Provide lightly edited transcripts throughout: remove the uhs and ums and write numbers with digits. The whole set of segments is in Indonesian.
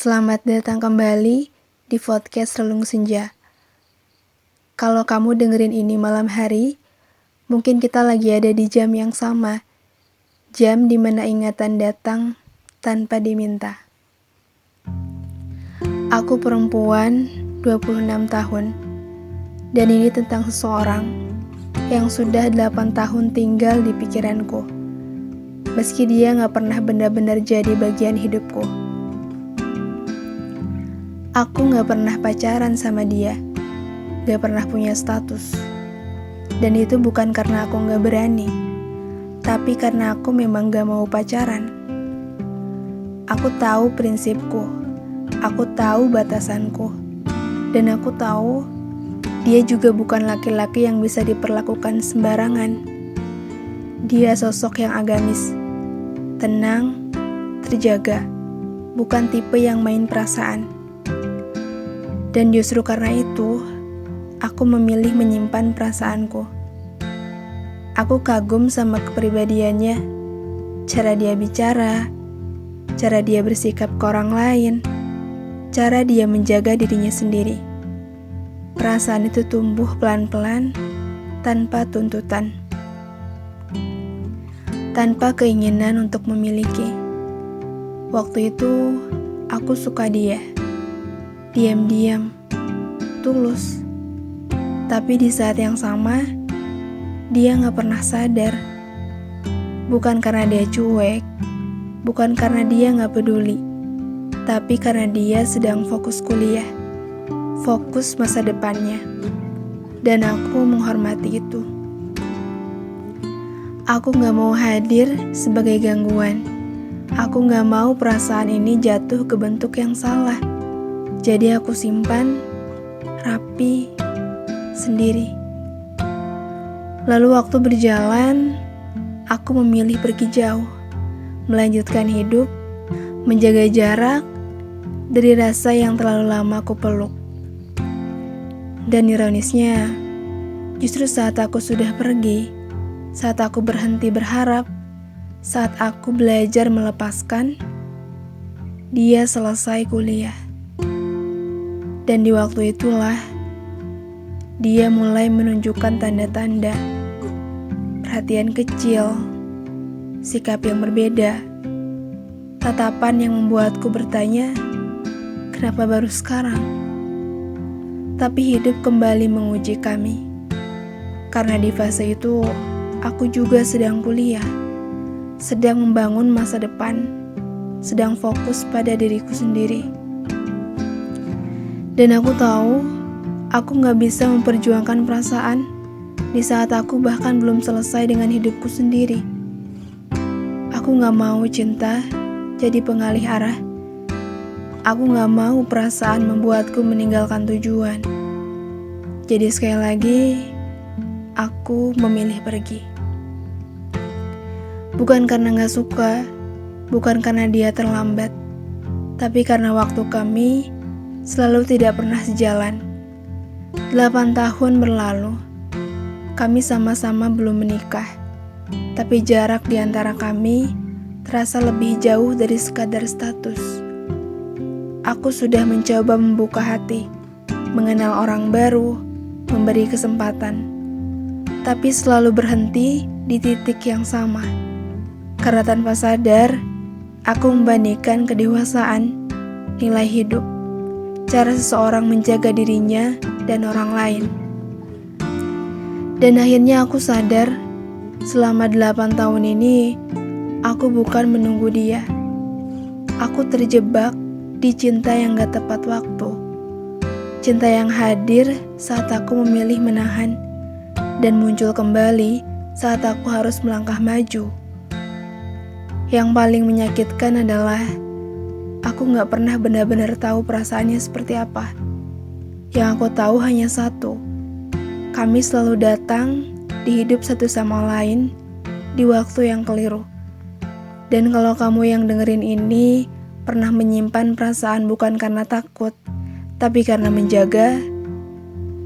Selamat datang kembali di podcast Relung Senja. Kalau kamu dengerin ini malam hari, mungkin kita lagi ada di jam yang sama. Jam dimana ingatan datang tanpa diminta. Aku perempuan 26 tahun. Dan ini tentang seseorang yang sudah 8 tahun tinggal di pikiranku. Meski dia gak pernah benar-benar jadi bagian hidupku. Aku gak pernah pacaran sama dia, gak pernah punya status. Dan itu bukan karena aku gak berani, tapi karena aku memang gak mau pacaran. Aku tahu prinsipku, aku tahu batasanku, dan aku tahu dia juga bukan laki-laki yang bisa diperlakukan sembarangan. Dia sosok yang agamis, tenang, terjaga, bukan tipe yang main perasaan. Dan justru karena itu, aku memilih menyimpan perasaanku. Aku kagum sama kepribadiannya, cara dia bicara, cara dia bersikap ke orang lain, cara dia menjaga dirinya sendiri. Perasaan itu tumbuh pelan-pelan, tanpa tuntutan. Tanpa keinginan untuk memiliki. Waktu itu, aku suka dia. Diam-diam, tulus. Tapi di saat yang sama, dia gak pernah sadar. Bukan karena dia cuek, bukan karena dia gak peduli, tapi karena dia sedang fokus kuliah, fokus masa depannya. Dan aku menghormati itu. Aku gak mau hadir sebagai gangguan. Aku gak mau perasaan ini jatuh ke bentuk yang salah. Jadi aku simpan, rapi, sendiri. Lalu waktu berjalan, aku memilih pergi jauh, melanjutkan hidup, menjaga jarak dari rasa yang terlalu lama aku peluk. Dan ironisnya, justru saat aku sudah pergi, saat aku berhenti berharap, saat aku belajar melepaskan, dia selesai kuliah. Dan di waktu itulah, dia mulai menunjukkan tanda-tanda, perhatian kecil, sikap yang berbeda, tatapan yang membuatku bertanya, kenapa baru sekarang? Tapi hidup kembali menguji kami. Karena di fase itu, aku juga sedang kuliah, sedang membangun masa depan, sedang fokus pada diriku sendiri. Dan aku tahu, aku gak bisa memperjuangkan perasaan di saat aku bahkan belum selesai dengan hidupku sendiri. Aku gak mau cinta jadi pengalih arah. Aku gak mau perasaan membuatku meninggalkan tujuan. Jadi sekali lagi, aku memilih pergi. Bukan karena gak suka, bukan karena dia terlambat, tapi karena waktu kami selalu tidak pernah sejalan. 8 tahun berlalu, kami sama-sama belum menikah, tapi jarak di antara kami terasa lebih jauh dari sekadar status. Aku sudah mencoba membuka hati, mengenal orang baru, memberi kesempatan, tapi selalu berhenti di titik yang sama. Karena tanpa sadar, aku membandingkan kedewasaan, nilai hidup, cara seseorang menjaga dirinya dan orang lain. Dan akhirnya aku sadar, selama 8 tahun ini, aku bukan menunggu dia. Aku terjebak di cinta yang gak tepat waktu. Cinta yang hadir saat aku memilih menahan, dan muncul kembali saat aku harus melangkah maju. Yang paling menyakitkan adalah aku gak pernah benar-benar tahu perasaannya seperti apa. Yang aku tahu hanya satu, kami selalu datang di hidup satu sama lain di waktu yang keliru. Dan kalau kamu yang dengerin ini pernah menyimpan perasaan bukan karena takut, tapi karena menjaga,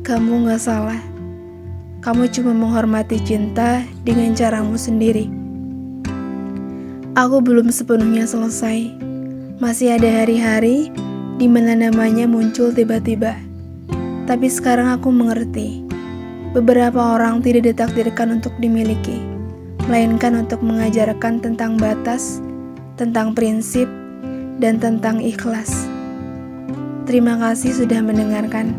kamu gak salah. Kamu cuma menghormati cinta dengan caramu sendiri. Aku belum sepenuhnya selesai. Masih ada hari-hari di mana namanya muncul tiba-tiba. Tapi sekarang aku mengerti, beberapa orang tidak ditakdirkan untuk dimiliki, melainkan untuk mengajarkan tentang batas, tentang prinsip, dan tentang ikhlas. Terima kasih sudah mendengarkan.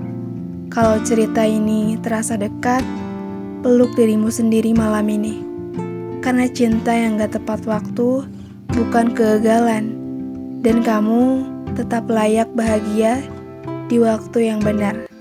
Kalau cerita ini terasa dekat, peluk dirimu sendiri malam ini. Karena cinta yang gak tepat waktu bukan kegagalan, dan kamu tetap layak bahagia di waktu yang benar.